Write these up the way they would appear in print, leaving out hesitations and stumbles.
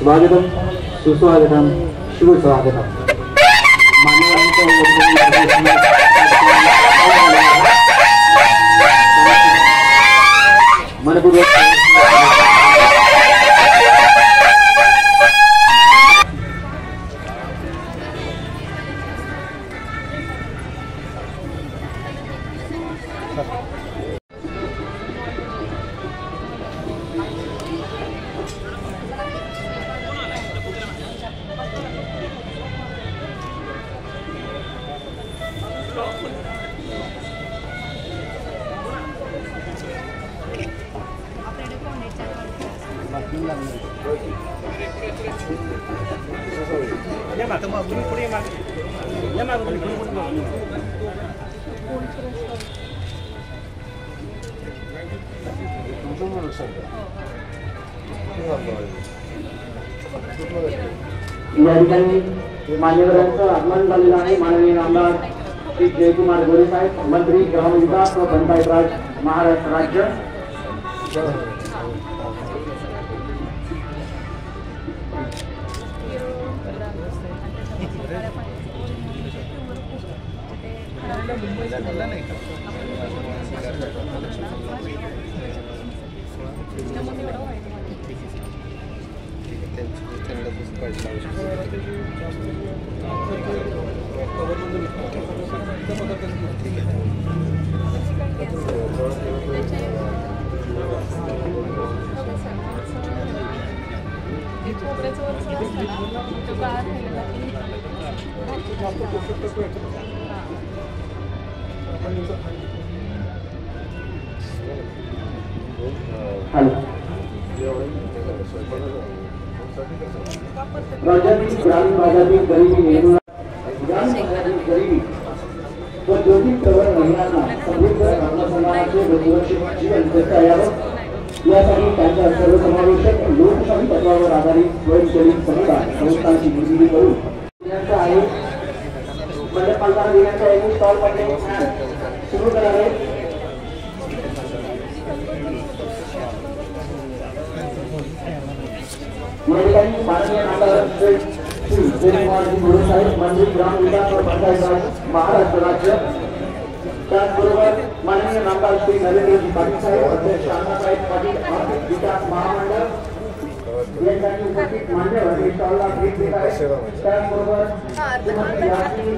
स्वागतम सुस्वागतम शुभ स्वागतम। मनपूर्वक या ठिकाणी मान्यवरांचं आगमन झालेलं आहे। माननीय आमदार श्री जयकुमार गोरे साहेब, मंत्री ग्रामविकास व पंचायत राज महाराष्ट्र राज्य। राज्यातील ग्रामीण भागातील गरिबी निर्मूलन, ग्रामीण भागातील गरिबी व ज्योती प्रवर महिलांना समृद्ध आत्मसन्मानाचे सुरक्षित जीवन जगता यावं यासाठी त्यांच्या सर्वसमावेशक लोकशाही तत्वावर आधारित स्वयंचलित समुदाय संस्थांची निर्मिती करून देण्याचा आहे। मंडप पालकांना देण्याचा एक स्टॉल पडले सुरू करावे। माननीय आमदार श्री जयकुमार गोरे साहेब, मंत्री ग्रामविकास व पंचायत राज महाराष्ट्र राज्य। त्याचबरोबर माननीय आमदार श्री नरेंद्रजी पाटील साहेब, अध्यक्ष अण्णासाहेब पाटील आर्थिक विकास महामंडळ यांच्याशी उपस्थित मान्यवर हे स्टॉलला भेट देत आहेत। त्याचबरोबर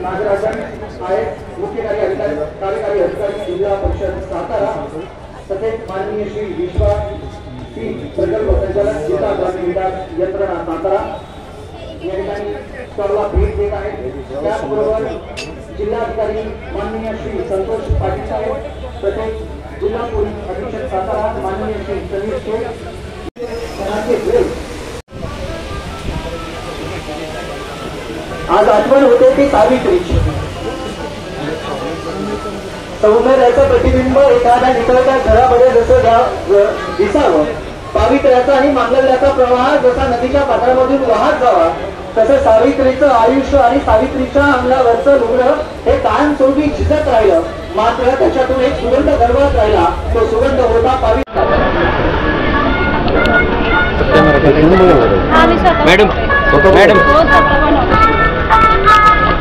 नागराजन आहेत, मुख्य कार्यकारी अधिकारी जिल्हा परिषद सातारा, तसेच माननीय श्री विश्वास प्रकल्प संचालक जिल्हा ग्रामीण विकास यंत्रणा सातारा या ठिकाणी स्टॉलला भेट देत आहेत। त्याचबरोबर जिल्हाधिकारी माननीय श्री संतोष पाटील साहेब, तसेच जिल्हा पोलीस अधीक्षक सातारा माननीय श्री समीर शेख। आज आठवण होते ती सावित्रीची। सौंदर्याचं प्रतिबिंब एखाद्या निसर्गाच्या घरामध्ये जसं दिसावं, पावित्र्याचा आणि मांगल्याचा प्रवाह जसा नदीच्या पात्रामधून वाहत जावा, तसं सावित्रीचं आयुष्य आणि सावित्रीच्या अंगावरचं लुगडं हे कायमस्वरूपी झिजत राहिलं। मात्र त्याच्यातून एक सुगंध दरवळत राहिला, तो सुगंध होता पावित्र्य। मॅडम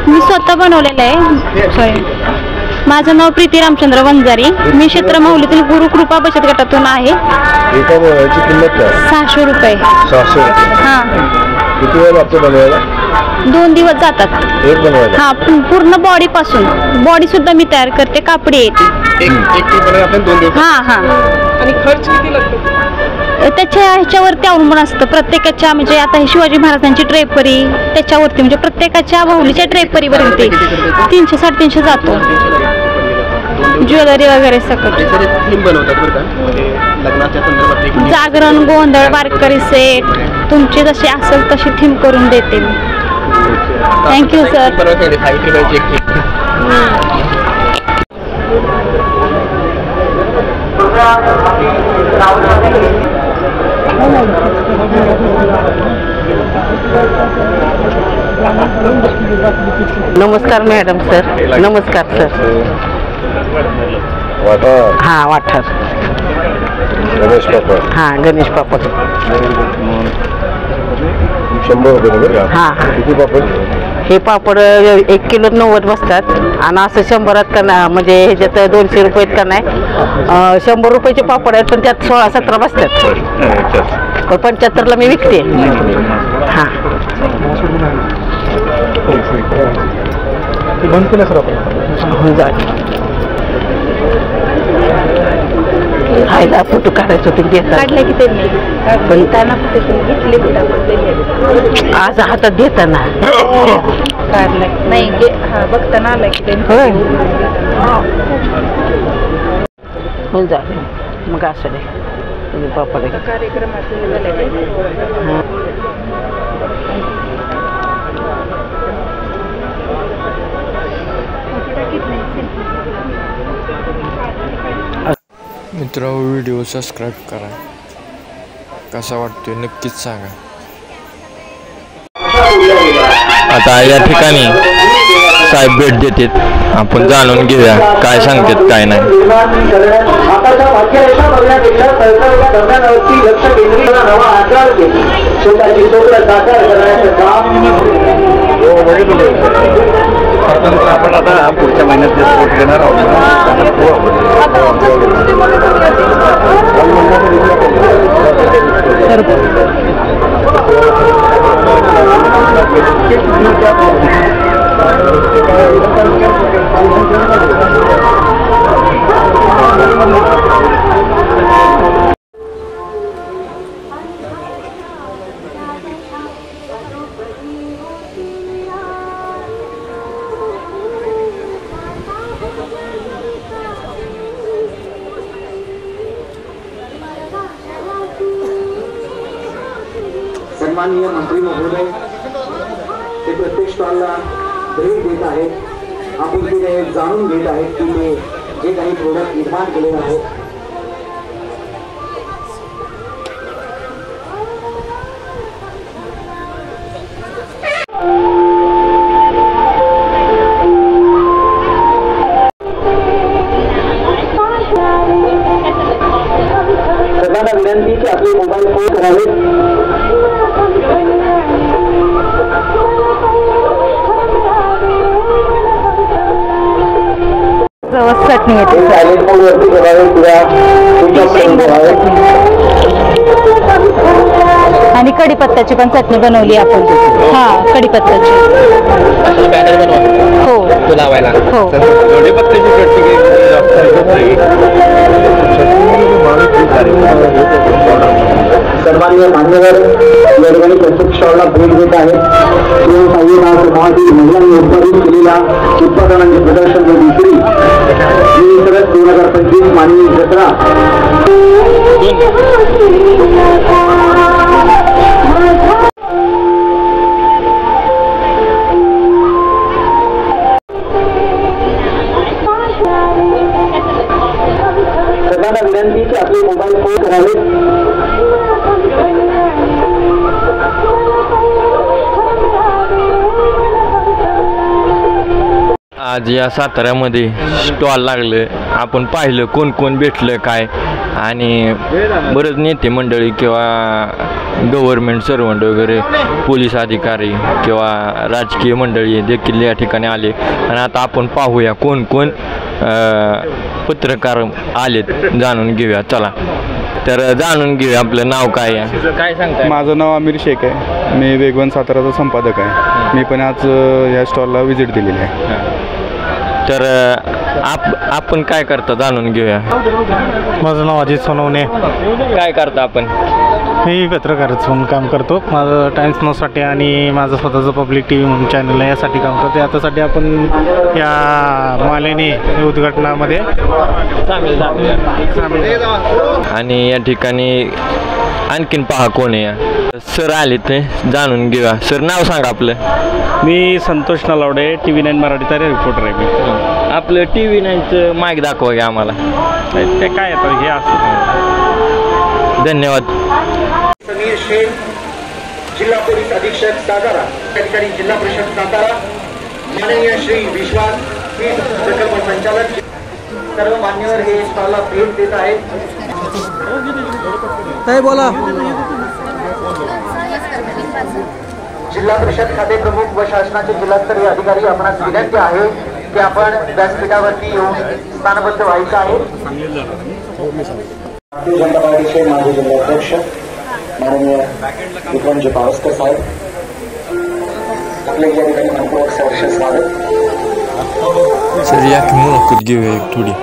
मी स्वतः बनवलेलं आहे। सॉरी, माझं नाव प्रीती रामचंद्र वंजारी, मी क्षेत्र माहुलीतील गुरुकृपा बचत गटातून आहे। एका बनवायची किंमत काय? 600 रुपये। 600 रुपये। हां, किती वेळ लागतो बनवायला? 2 दिवस जातात एक बनवायला? हां, पूर्ण बॉडी पासून। बॉडी सुद्धा मी तयार करते, कापडी येते। एक बनवायला आपण 2 दिवस? हां हां। आणि खर्च किती लागतो? त्याच्या ह्याच्यावरती अवलंबून असतं प्रत्येकाच्या, म्हणजे आता हे शिवाजी महाराजांची ड्रेपरी त्याच्यावरती, म्हणजे प्रत्येकाच्या बाहुलीच्या ड्रेपरीवरती 300-350 जातो। ज्वेलरी वगैरे सकट थीम बनवतात बरं का, लग्नाच्या संदर्भात जागरण, गोंधळ, वारकरी सेट, तुमची जशी असेल तशी थीम करून देते मी। Thank you sir. नमस्कार मॅडम सर। नमस्कार सर। वाठार? हां, वाठार। गणेश पापड? हां, गणेश पापड। 100 हां किती पापड? हे पापड 1 किलो 90 बसतात आणि असं 100त का नाही, म्हणजे ह्याच्यात 200 रुपयात का नाही 100 रुपयाचे पापड आहेत, पण त्यात 16-17 बसतात. पण 75ला मी विकते. हां बंद केलं सर आपण. हायला फोटो काढायचं होते देतात काढले की त्यांनी पण त्यांना कुठे घेतले कुठे आज हातात देताना काढलं नाही बघताना आलं की त्यांनी होय होऊन झालं मग असं नाही तुम्ही पापड कार्यक्रमाचं मित्र व्हिडिओ सबस्क्राईब करा. कसा वाटतोय नक्कीच सांगा. आता या ठिकाणी साहेब भेट देतात, आपण जाणून घेऊया काय सांगतात काय नाही. आताच्या भाग्यरेषा बघण्यापेक्षा सरकारच्या धर्मावरती लक्ष केंद्रित नवा आकार घेऊन स्वतःची स्वप्न साकार करण्याचं काम आपण आता पुढच्या महिन्यात स्पोर्ट घेणार आहोत. सन्माननीय मंत्री महोदय ते प्रत्येक स्टॉलला भेट देत आहेत. आपण तिथे जाणून घेत आहेत की ते जे काही प्रोडक्ट निर्माण केलेले आहेत सर्वांना विनंती की आपले मोबाईल फोन करावेत. चटणी येते सायलेंट मोड वरती करावे किंवा आणि कढीपत्त्याची पण चटणी बनवली आपण. हा कढीपत्त्याची हो लावायला हो कढीपत्त्याची चटणी सन्माननीय मान्यवर या ठिकाणी प्रत्येक स्टॉलला भेट देत आहेत. समाजातील महिलांनी उत्पादित केलेल्या उत्पादनांचे प्रदर्शन व विक्री 2025 मानवी जत्रा सर्वांना विनंती की आपले मोबाईल फोन करावेत. आज या साताऱ्यामध्ये स्टॉल लागलं, आपण पाहिलं कोण कोण भेटलं काय, आणि बरेच नेते मंडळी किंवा गव्हर्नमेंट सर्वंट वगैरे पोलीस अधिकारी किंवा राजकीय मंडळी देखील या ठिकाणी आले. आणि आता आपण पाहूया कोण कोण पत्रकार आलेत, जाणून घेऊया. चला तर जाणून घेऊया. आपलं नाव काय आहे, काय सांगताय? माझं नाव आमिर शेख आहे. मी वेगवान साताराचा संपादक आहे. मी पण आज या स्टॉलला व्हिजिट दिलेली आहे. तर आपण काय करता जाणून घेऊया. माझं नाव अजित सोनवणे. काय करता आपण? मी पत्रकाराचं म्हणून काम करतो. माझं टाइम्स न्यूजसाठी आणि माझं स्वतःचं पब्लिक टी व्ही म्हणून चॅनल आहे, यासाठी काम करतो. याच्यासाठी आपण या मालेने उद्घाटनामध्ये सामील. आणि या ठिकाणी आणखीन पहा कोण आहे. सर आले ते जाणून घेऊया. सर नाव सांगा आपलं. मी संतोष नलावडे, TV9 मराठीचा रिपोर्टर आहे मी. आपलं TV9चं माईक दाखवा घ्या आम्हाला. ते काय येतं हे असतं. धन्यवाद. समीर शेख, जिल्हा पोलीस अधीक्षक सातारा, त्या ठिकाणी जिल्हा परिषद सातारा, माननीय श्री विश्वास प्रकल्प संचालक, सर्व मान्यवर हे स्टॉलला भेट देत आहेत. काय बोला जिल्हा परिषद खाते प्रमुख व शासनाचे जिल्हास्तरीय अधिकारी आपणास विनंती आहे की आपण व्यासपीठावरती येऊन स्थानबद्ध व्हायचं आहे. भारतीय जनता पार्टीचे माजी जिल्हाध्यक्ष माननीय विक्रमजी पावसकर साहेब आपले या ठिकाणी मनपूर्वक सहर्ष स्वागत. सर या की मुलाखत घेऊया एक थोडी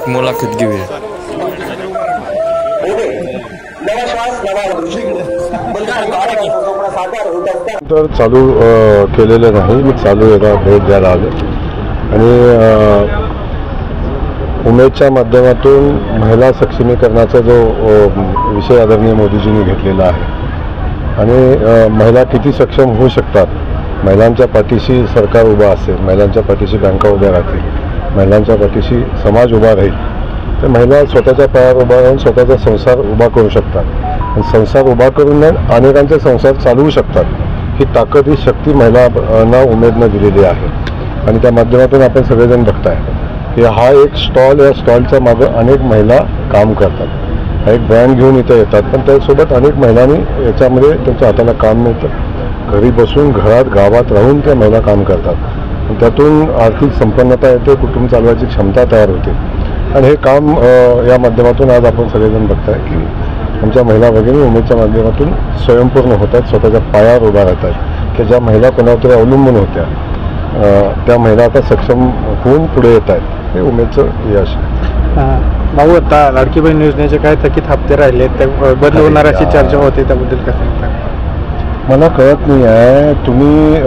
मुलाखत घेऊया. तर चालू केलेलं नाही, मी चालू याला भेट द्यायला आलो आणि उमेदच्या माध्यमातून महिला सक्षमीकरणाचा जो विषय आदरणीय मोदीजींनी घेतलेला आहे आणि महिला किती सक्षम होऊ शकतात, महिलांच्या पाठीशी सरकार उभा असेल, महिलांच्या पाठीशी बँका उभ्या राहतील, महिलांच्या पाठीशी समाज उभा राहील, तर महिला स्वतःच्या पायावर उभा राहून स्वतःचा संसार उभा करू शकतात. संसार उभा करून अनेकांचे संसार चालवू शकतात. ही ताकद, ही शक्ती महिलांना उमेदनं दिलेली आहे आणि त्या माध्यमातून आपण सगळेजण बघताय की हा एक स्टॉल, या स्टॉलच्या मागं अनेक महिला काम करतात. हा एक ब्रँड घेऊन इथं येतात, पण त्यासोबत अनेक महिलांनी याच्यामध्ये त्यांच्या हाताला काम मिळतं. घरी बसून, घरात, गावात राहून त्या महिला काम करतात. त्यातून आर्थिक संपन्नता येते, कुटुंब चालवायची क्षमता तयार होते आणि हे काम या माध्यमातून आज आपण सगळेजण बघताय की आमच्या महिला भगिनी उमेदच्या माध्यमातून स्वयंपूर्ण होत आहेत, स्वतःच्या पायावर उभा राहत आहेत. की ज्या महिला कोणावर तरी अवलंबून होत्या त्या महिला आता सक्षम होऊन पुढे येत आहेत. हे उमेदचं यश. भाऊ, आता लाडकी बहीण योजनेचे काय थकीत हप्ते राहिले ते बदल होणार अशी चर्चा होते, त्याबद्दल काय सांगता? मला कळत नाही आहे तुम्ही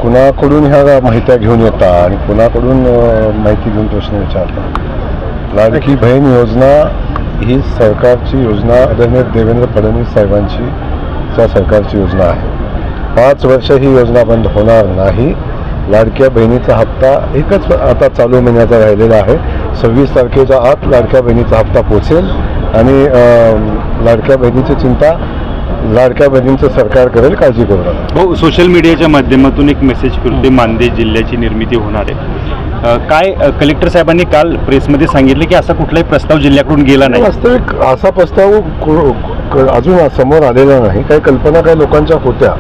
कुणाकडून ह्या माहित्या घेऊन येता आणि कुणाकडून माहिती घेऊन प्रश्न विचारता. लाडकी बहीण योजना ही सरकारची योजना, आदरणीय देवेंद्र फडणवीस साहेबांची च्या सरकारची योजना आहे. 5 वर्ष ही योजना बंद होणार नाही. लाडक्या बहिणीचा हप्ता एकच आता चालू महिन्याचा राहिलेला आहे. 26 तारखेच्या आत लाडक्या बहिणीचा हप्ता पोचेल आणि लाडक्या बहिणीची चिंता लाडक्या बहिणींचं सरकार करेल, काळजी करू नका. हो, सोशल मीडियाच्या माध्यमातून एक मेसेज करते, मानदेश जिल्ह्याची निर्मिती होणार आहे. काय कलेक्टर साहेबांनी काल प्रेसमध्ये सांगितले की असा कुठलाही प्रस्ताव जिल्ह्याकडून गेला नाही. वास्तविक असा प्रस्ताव अजून समोर आलेला नाही. काही कल्पना काही लोकांच्या होत्या,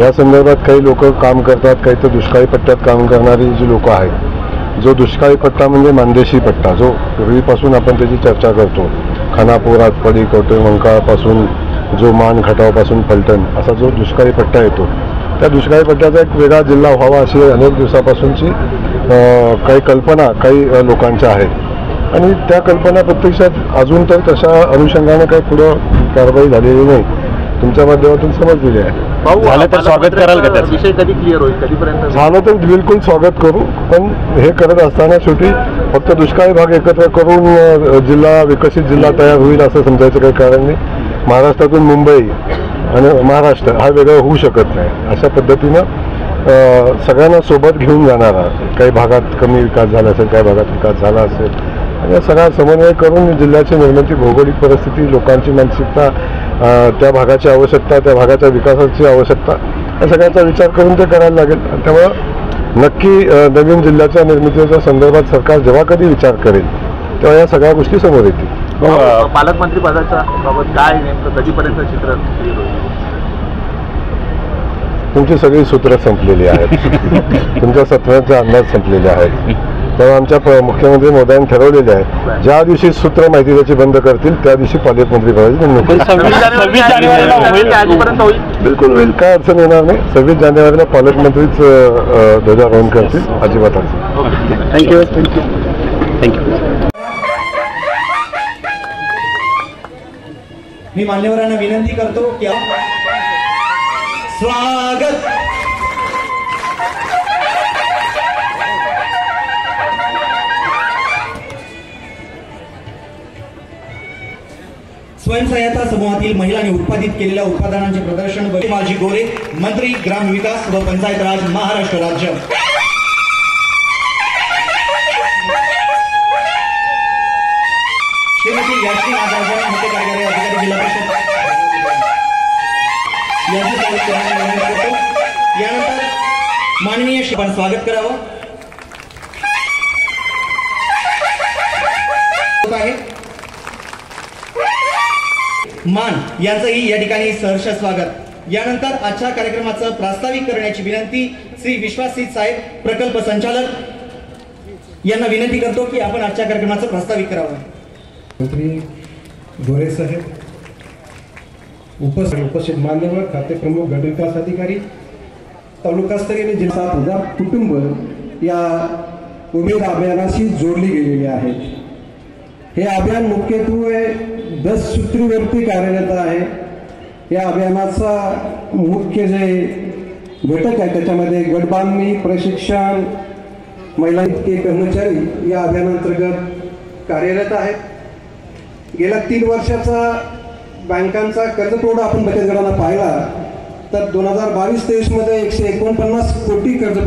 या संदर्भात काही लोक काम करतात, काही तर दुष्काळी पट्ट्यात काम करणारी जी लोक आहेत. जो दुष्काळी पट्टा म्हणजे मानदेशी पट्टा, जो पूर्वीपासून आपण त्याची चर्चा करतो, खानापूर, आटपाडी, कवठेमंकाळपासून जो मान घाटावपासून फलटण असा जो दुष्काळी पट्टा येतो, त्या दुष्काळी पट्ट्याचा एक वेगळा जिल्हा व्हावा अशी अनेक दिवसापासूनची काही कल्पना काही लोकांच्या आहेत आणि त्या कल्पना प्रत्यक्षात अजून तर तशा अनुषंगाने काही पुढं कारवाई झालेली नाही. तुमच्या माध्यमातून समजलेली आहे. झालं तर स्वागत कराल का? त्याचा विषय कधी क्लिअर होईल, कधीपर्यंत झालं तर बिलकुल स्वागत करू, पण हे करत असताना शेवटी फक्त दुष्काळी भाग एकत्र करून जिल्हा विकसित जिल्हा तयार होईल असं समजायचं काही कारण नाही. महाराष्ट्रातून मुंबई आणि महाराष्ट्र हा वेगळा होऊ शकत नाही. अशा पद्धतीनं सगळ्यांना सोबत घेऊन जाणारा, काही भागात कमी विकास झाला असेल, काही भागात विकास झाला असेल आणि या सगळा समन्वय करून जिल्ह्याची निर्मिती, भौगोलिक परिस्थिती, लोकांची मानसिकता, त्या भागाची आवश्यकता, त्या भागाच्या विकासाची आवश्यकता या सगळ्याचा विचार करून ते करायला लागेल. त्यामुळं नक्की नवीन जिल्ह्याच्या निर्मितीच्या संदर्भात सरकार जेव्हा कधी विचार करेल तेव्हा या सगळ्या गोष्टी समोर येतील. पालकमंत्री पदाच्या बाबत काय नेमकं कधीपर्यंत चित्र क्लिअर होईल? तुमची सगळी सूत्र संपलेली आहेत. तुमच्या सत्रांचे अंदाज संपलेले आहेत. तेव्हा आमच्या मुख्यमंत्री मोदयांनी ठरवलेले आहे, ज्या दिवशी सूत्र माहिती त्याची बंद करतील त्या दिवशी पालकमंत्री पदाची नेमणूक होईल. बिलकुल होईल, काय अडचण येणार नाही. 26 जानेवारीला पालकमंत्रीच ध्वजारोहण करतील, अजिबात अडचण. थँक्यू. थँक्यू. मी मान्यवरांना विनंती करतो की स्वागत. स्वयंसहायता समूहातील महिलांनी उत्पादित केलेल्या उत्पादनांचे प्रदर्शन माजी गोरे, मंत्री ग्रामविकास व पंचायत राज, महाराष्ट्र राज्य. श्रीमती यास्मिन आझाद, मुख्य कार्यकारी अधिकारी, जिल्हा परिषद. यानंतर माननीय आपण स्वागत करावं आहे मान यांचंही या ठिकाणी सहर्ष स्वागत। यानंतर आजच्या कार्यक्रमाचं प्रास्ताविक करण्याची विनंती श्री विश्वाससिंह साहेब प्रकल्प संचालक यांना विनंती करतो की आपण आजच्या कार्यक्रमाचं प्रास्ताविक करावं। मंत्री गोरे साहेब, उपस्थित मान्यवर, खाते प्रमुख, गट विकास अधिकारी, तालुकास्तरीय जिल्हा 7,000 कुटुंब या उमेद अभियानाशी जोडली गेलेली आहेत। हे अभियान मुख्यत्वे 10 सूत्रीवरती कार्यरत आहे। या अभियानाचा मुख्य जे घटक आहे त्याच्यामध्ये गटबांधणी, प्रशिक्षण, महिला कर्मचारी या अभियानांतर्गत कार्यरत आहेत। गेल्या 3 वर्षाचा बँकांचा कर्जपुरवठा आपण बचत गटांना पाहिला तर 2022-23 मध्ये 149 कोटी कर्ज।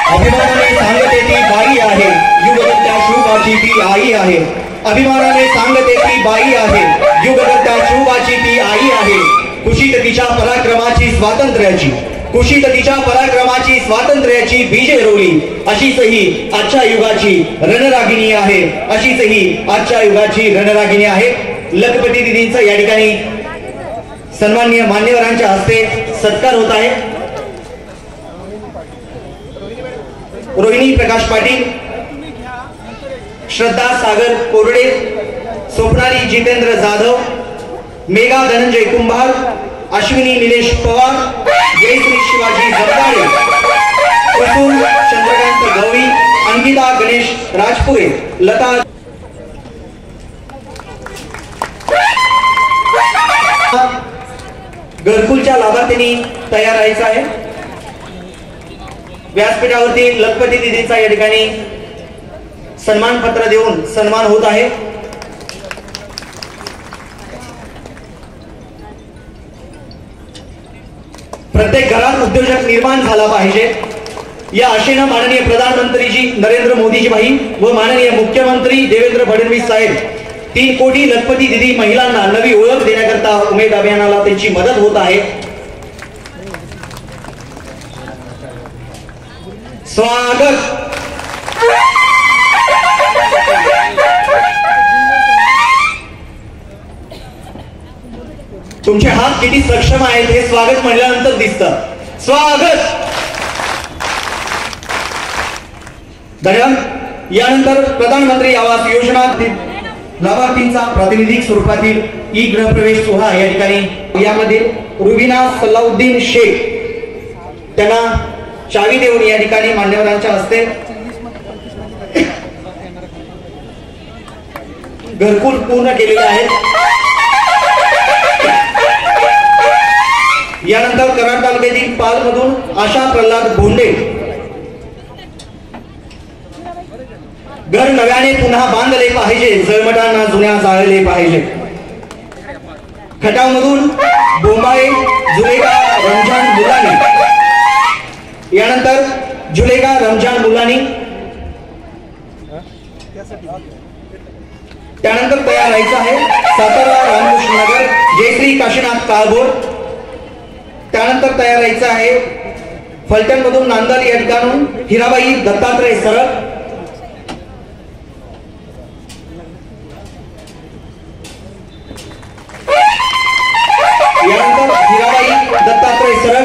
अभिमानाने सांगते ती बाई आहे, युगदत्ता शुभाची ती आई आहे। अभिमानाने सांगते ती बाई आहे, युगदत्ता शुभाची ती आई आहे। कुशीत तिच्या पराक्रमाची स्वातंत्र्याची, कुशीत तिच्या पराक्रमाची स्वातंत्र्याची बीजे रोवली। अशीच ही आजच्या युगाची रणरागिणी आहे, अशीच ही आजच्या युगाची रणरागिणी आहे। लखपती दिदींचा या ठिकाणी सन्माननीय मान्यवरांच्या हस्ते सत्कार होत आहे। रोहिणी प्रकाश पाटील, श्रद्धा सागर कोरडे, स्वप्नाली जितेंद्र जाधव, मेघा धनंजय कुंभार, अश्विनी निलेश पवार, जयश्री शिवाजी जगदाळे, कुसुम चंद्रकांत गवळी, अंकिता गणेश राजपुरे, लता घरकुलच्या लाभार्थ्यांनी तयार राहायचं आहे। व्यासपीठावरती लखपती दिदींचा या ठिकाणी सन्मान पत्र देऊन सन्मान होत आहे। प्रत्येक घरात उद्योजक निर्माण झाला पाहिजे या आशेनं माननीय प्रधानमंत्रीजी नरेंद्र मोदीजी भाई व माननीय मुख्यमंत्री देवेंद्र फडणवीस साहेब 3 कोटी लखपती दिदी महिलांना नवी ओळख देण्याकरता उमेद अभियानाला त्यांची मदत होत आहे। स्वागत। तुमचे हात किती सक्षम आहेत हे स्वागत म्हणल्यानंतर दिसतं। स्वागत। धन्यवाद। यानंतर प्रधानमंत्री आवास योजना लाभार्थींचा प्रातिनिधिक स्वरूपातील ई गृहप्रवेश सोहळा या ठिकाणी यामध्ये रुबिना सलाउद्दीन शेख त्यांना चावी देऊन या ठिकाणी मान्यवरांच्या हस्ते घरकुल पूर्ण केलेले आहेत। यानंतर कराड तालुक्यातील पालमधून आशा प्रल्हाद भोंडे, घर नव्याने पुन्हा बांधले पाहिजे, जळमटांना जुन्या जाळले पाहिजे। खटावमधून बोंबाळे जुलेखा रमजान मुलानी, यानंतर जुलेखा रमजान मुलानी, त्यानंतर तयार राहायचं आहे सातारा रामकृष्ण नगर जयश्री काशीनाथ काळभोर, त्यानंतर तयार राहायचं आहे फलटण मधून नांदल या ठिकाणून हिराबाई दत्तात्रय सरळ, यानंतर हिराबाई दत्तात्रय सरळ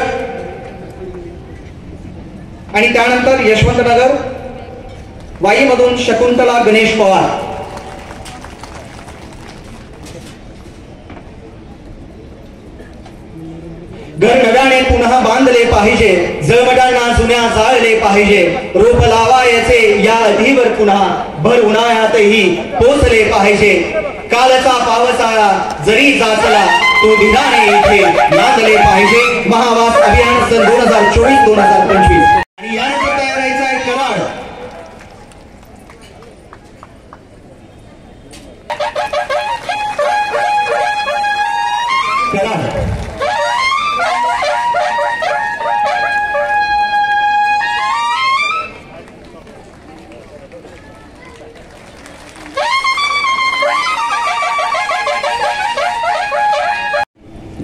आणि त्यानंतर यशवंतनगर वाईमधून शकुंतला गणेश पवार। घर नव्याने पुन्हा बांधले पाहिजे, जळमटांना जुन्या जाळले पाहिजे। रोप लावायचे या अधीवर पुन्हा भर उन्हाळ्यातही पोचले पाहिजे। कालचा पावसाळा जरी जाचला तो विधाने इथे नांदले पाहिजे। महावास अभियान सन 2024-2025 आणि यानंतर तयार राहायचं आहे कराड।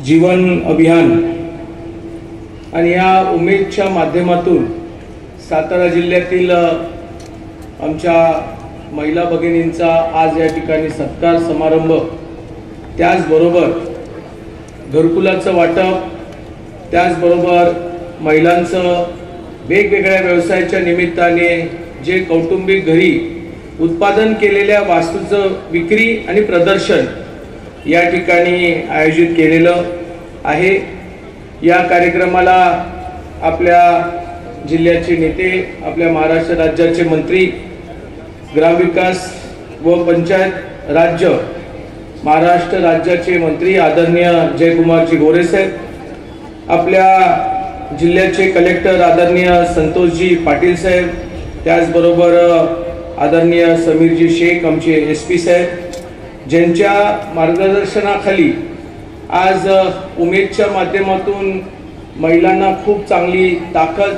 जीवन अभियान आणि या उमेदच्या माध्यमातून सातारा जिल्ह्यातील आमच्या महिला भगिनींचा आज या ठिकाणी सत्कार समारंभ त्याचबरोबर घरकुलाचं वाटप, त्याचबरोबर महिलांचं वेगवेगळ्या व्यवसायाच्या निमित्ताने जे कौटुंबिक घरी उत्पादन केलेल्या वस्तूचं विक्री आणि प्रदर्शन या ठिकाणी आयोजित केलेलं आहे। या कार्यक्रमाला आपल्या जिल्ह्याचे नेते, आपल्या महाराष्ट्र राज्याचे मंत्री, ग्रामविकास व पंचायत राज्य महाराष्ट्र राज्याचे मंत्री आदरणीय जयकुमारजी गोरे साहेब, आपल्या जिल्ह्याचे कलेक्टर आदरणीय संतोषजी पाटील साहेब, त्याचबरोबर आदरणीय समीरजी शेख आमचे SP साहेब, ज्यांच्या मार्गदर्शनाखाली आज उमेदच्या माध्यमातून महिलांना खूप चांगली ताकद,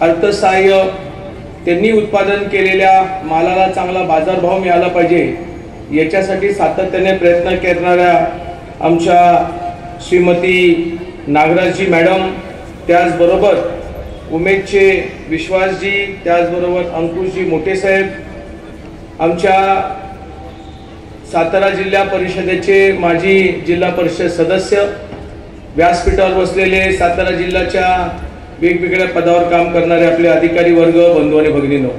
अर्थसहाय्य, त्यांनी उत्पादन केलेल्या मालाला चांगला बाजारभाव मिळाला पाहिजे याच्यासाठी सातत्याने प्रयत्न करणाऱ्या आमच्या श्रीमती नागराजजी मॅडम, त्याचबरोबर उमेदचे विश्वासजी, त्याचबरोबर अंकुशजी मोठे साहेब, आमच्या सातारा जिल्हा परिषदेचे माजी जिल्हा परिषद सदस्य, व्यासपीठावर बसलेले सातारा जिल्ह्याच्या वेगवेगळ्या पदावर काम करणारे आपले अधिकारी वर्ग, बंधू आणि भगिनींनो,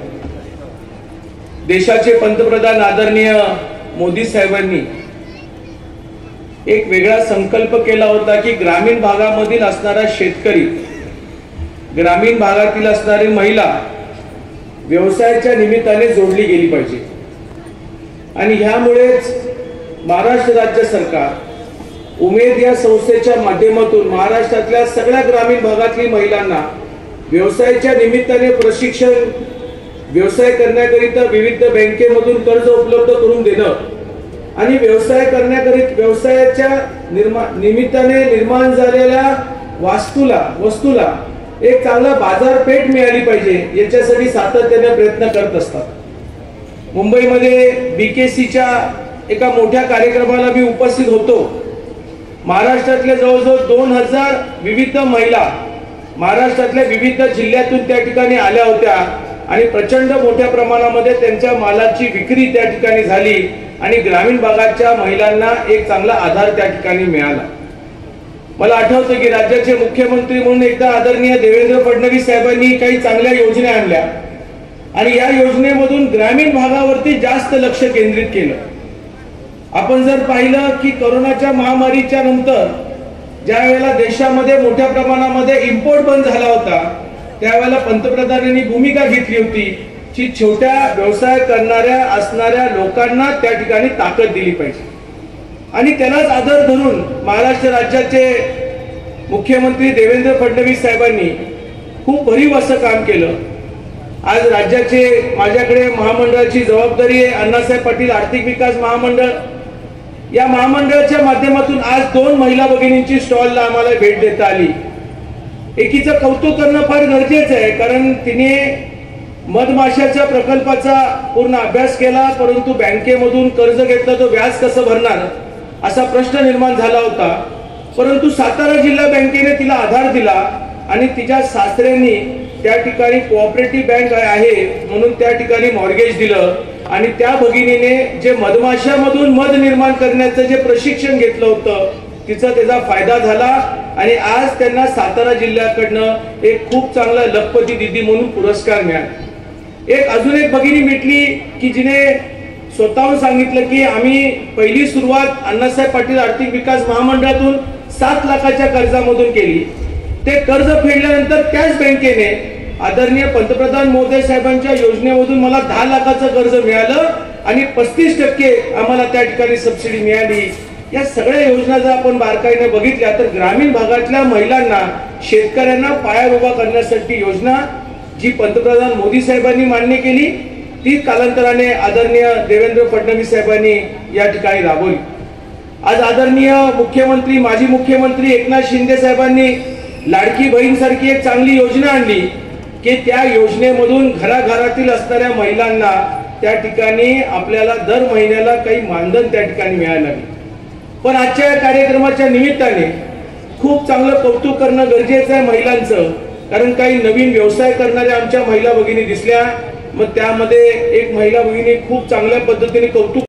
देशाचे पंतप्रधान आदरणीय मोदी साहेबांनी एक वेगळा संकल्प केला होता की ग्रामीण भागामधील असणारा शेतकरी, ग्रामीण भागातील असणारी महिला व्यवसायाच्या निमित्ताने जोडली गेली पाहिजे। आणि ह्यामुळेच महाराष्ट्र राज्य सरकार उमेद या संस्थेच्या माध्यमातून महाराष्ट्रातल्या सगळ्या ग्रामीण भागातील महिलांना व्यवसायाच्या निमित्ताने प्रशिक्षण, व्यवसाय करण्याकरिता विविध बँकेमधून कर्ज उपलब्ध करून देणं आणि व्यवसाय करण्याकरिता व्यवसायाच्या निमित्ताने निर्माण झालेल्या वस्तूला एक चांगला बाजारपेठ मिळाली पाहिजे याच्यासाठी सातत्याने प्रयत्न करत असतात। मुंबईमध्ये BKCच्या एका मोठ्या कार्यक्रमाला मी उपस्थित होतो। महाराष्ट्रातल्या जवळजवळ 2000 विविध महिला महाराष्ट्रातल्या विविध जिल्ह्यातून त्या ठिकाणी आल्या होत्या आणि प्रचंड मोठ्या प्रमाणामध्ये त्यांच्या मालाची विक्री त्या ठिकाणी झाली आणि ग्रामीण भागाच्या महिलांना एक चांगला आधार त्या ठिकाणी मिळाला। मला आठवतं की राज्याचे मुख्यमंत्री म्हणून एकदा आदरणीय देवेंद्र फडणवीस साहेबांनी काही चांगल्या योजना आणल्या आणि या योजनेमधून ग्रामीण भागावरती जास्त लक्ष केंद्रित केलं। आपण जर पाहिलं की कोरोनाच्या महामारीच्या नंतर ज्या वेळेला देशामध्ये मोठ्या प्रमाणामध्ये इम्पोर्ट बंद झाला होता त्यावेळेला पंतप्रधानांनी भूमिका घेतली होती की छोट्या व्यवसाय करणाऱ्या असणाऱ्या लोकांना त्या ठिकाणी ताकद दिली पाहिजे आणि त्यालाच आधार धरून महाराष्ट्र राज्याचे मुख्यमंत्री देवेंद्र फडणवीस साहेबांनी खूप भरीव असं काम केलं। आज राज्याचे माझ्याकडे महामंडळाची जबाबदारी आहे, अण्णासाहेब पाटील आर्थिक विकास महामंडळ। या महामंडळाच्या माध्यमातून आज 2 महिला भगिनींची स्टॉलला आम्हाला भेट देता आली। एकीचं कौतुक करणं फार गरजेचं आहे कारण तिने मधमाशाच्या प्रकल्पाचा पूर्ण अभ्यास केला, परंतु बँकेमधून कर्ज घेतलं तर व्याज कसं भरणार असा प्रश्न निर्माण झाला होता। परंतु सातारा जिल्हा बँकेने तिला आधार दिला आणि तिच्या सासऱ्यांनी त्या ठिकाणी कोऑपरेटिव्ह बँक आहे म्हणून त्या ठिकाणी मॉर्गेज दिलं आणि त्या भगिनीने जे मधमाशामधून मध निर्माण करण्याचं जे प्रशिक्षण घेतलं होतं तिचा त्याचा फायदा झाला आणि आज त्यांना सातारा जिल्ह्याकडनं एक खूप चांगला लखपती दीदी म्हणून पुरस्कार मिळाला। एक अजून एक भगिनी भेटली की जिने स्वतःहून सांगितलं की आम्ही पहिली सुरुवात अण्णासाहेब पाटील आर्थिक विकास महामंडळातून 7 लाखाच्या कर्जामधून केली। ते कर्ज फेडल्यानंतर त्याच बँकेने आदरणीय पंतप्रधान मोदी साहेबांच्या योजनेमधून मला 10 लाखाचं कर्ज मिळालं आणि 35% आम्हाला त्या ठिकाणी सबसिडी मिळाली। या सगळ्या योजना जर आपण बारकाईने बघितल्या तर ग्रामीण भागातल्या महिलांना, शेतकऱ्यांना पायावर उभा करण्यासाठी योजना जी पंतप्रधान मोदी साहेबांनी मान्य केली ती कालांतराने आदरणीय देवेंद्र फडणवीस साहेबांनी या ठिकाणी राबवली। आज आदरणीय मुख्यमंत्री, माजी मुख्यमंत्री एकनाथ शिंदे साहेबांनी लाडकी बहीण सारखी एक चांगली योजना आणली की त्या योजनेमधून घराघरातील असणाऱ्या महिलांना त्या ठिकाणी आपल्याला दर महिन्याला काही मानधन त्या ठिकाणी मिळायला लागले। पण आजच्या या कार्यक्रमाच्या निमित्ताने खूप चांगलं कौतुक करणं गरजेचं आहे महिलांचं, कारण काही नवीन व्यवसाय करणाऱ्या आमच्या महिला भगिनी दिसल्या। मग त्यामध्ये एक महिला भगिनी खूप चांगल्या पद्धतीने कौतुक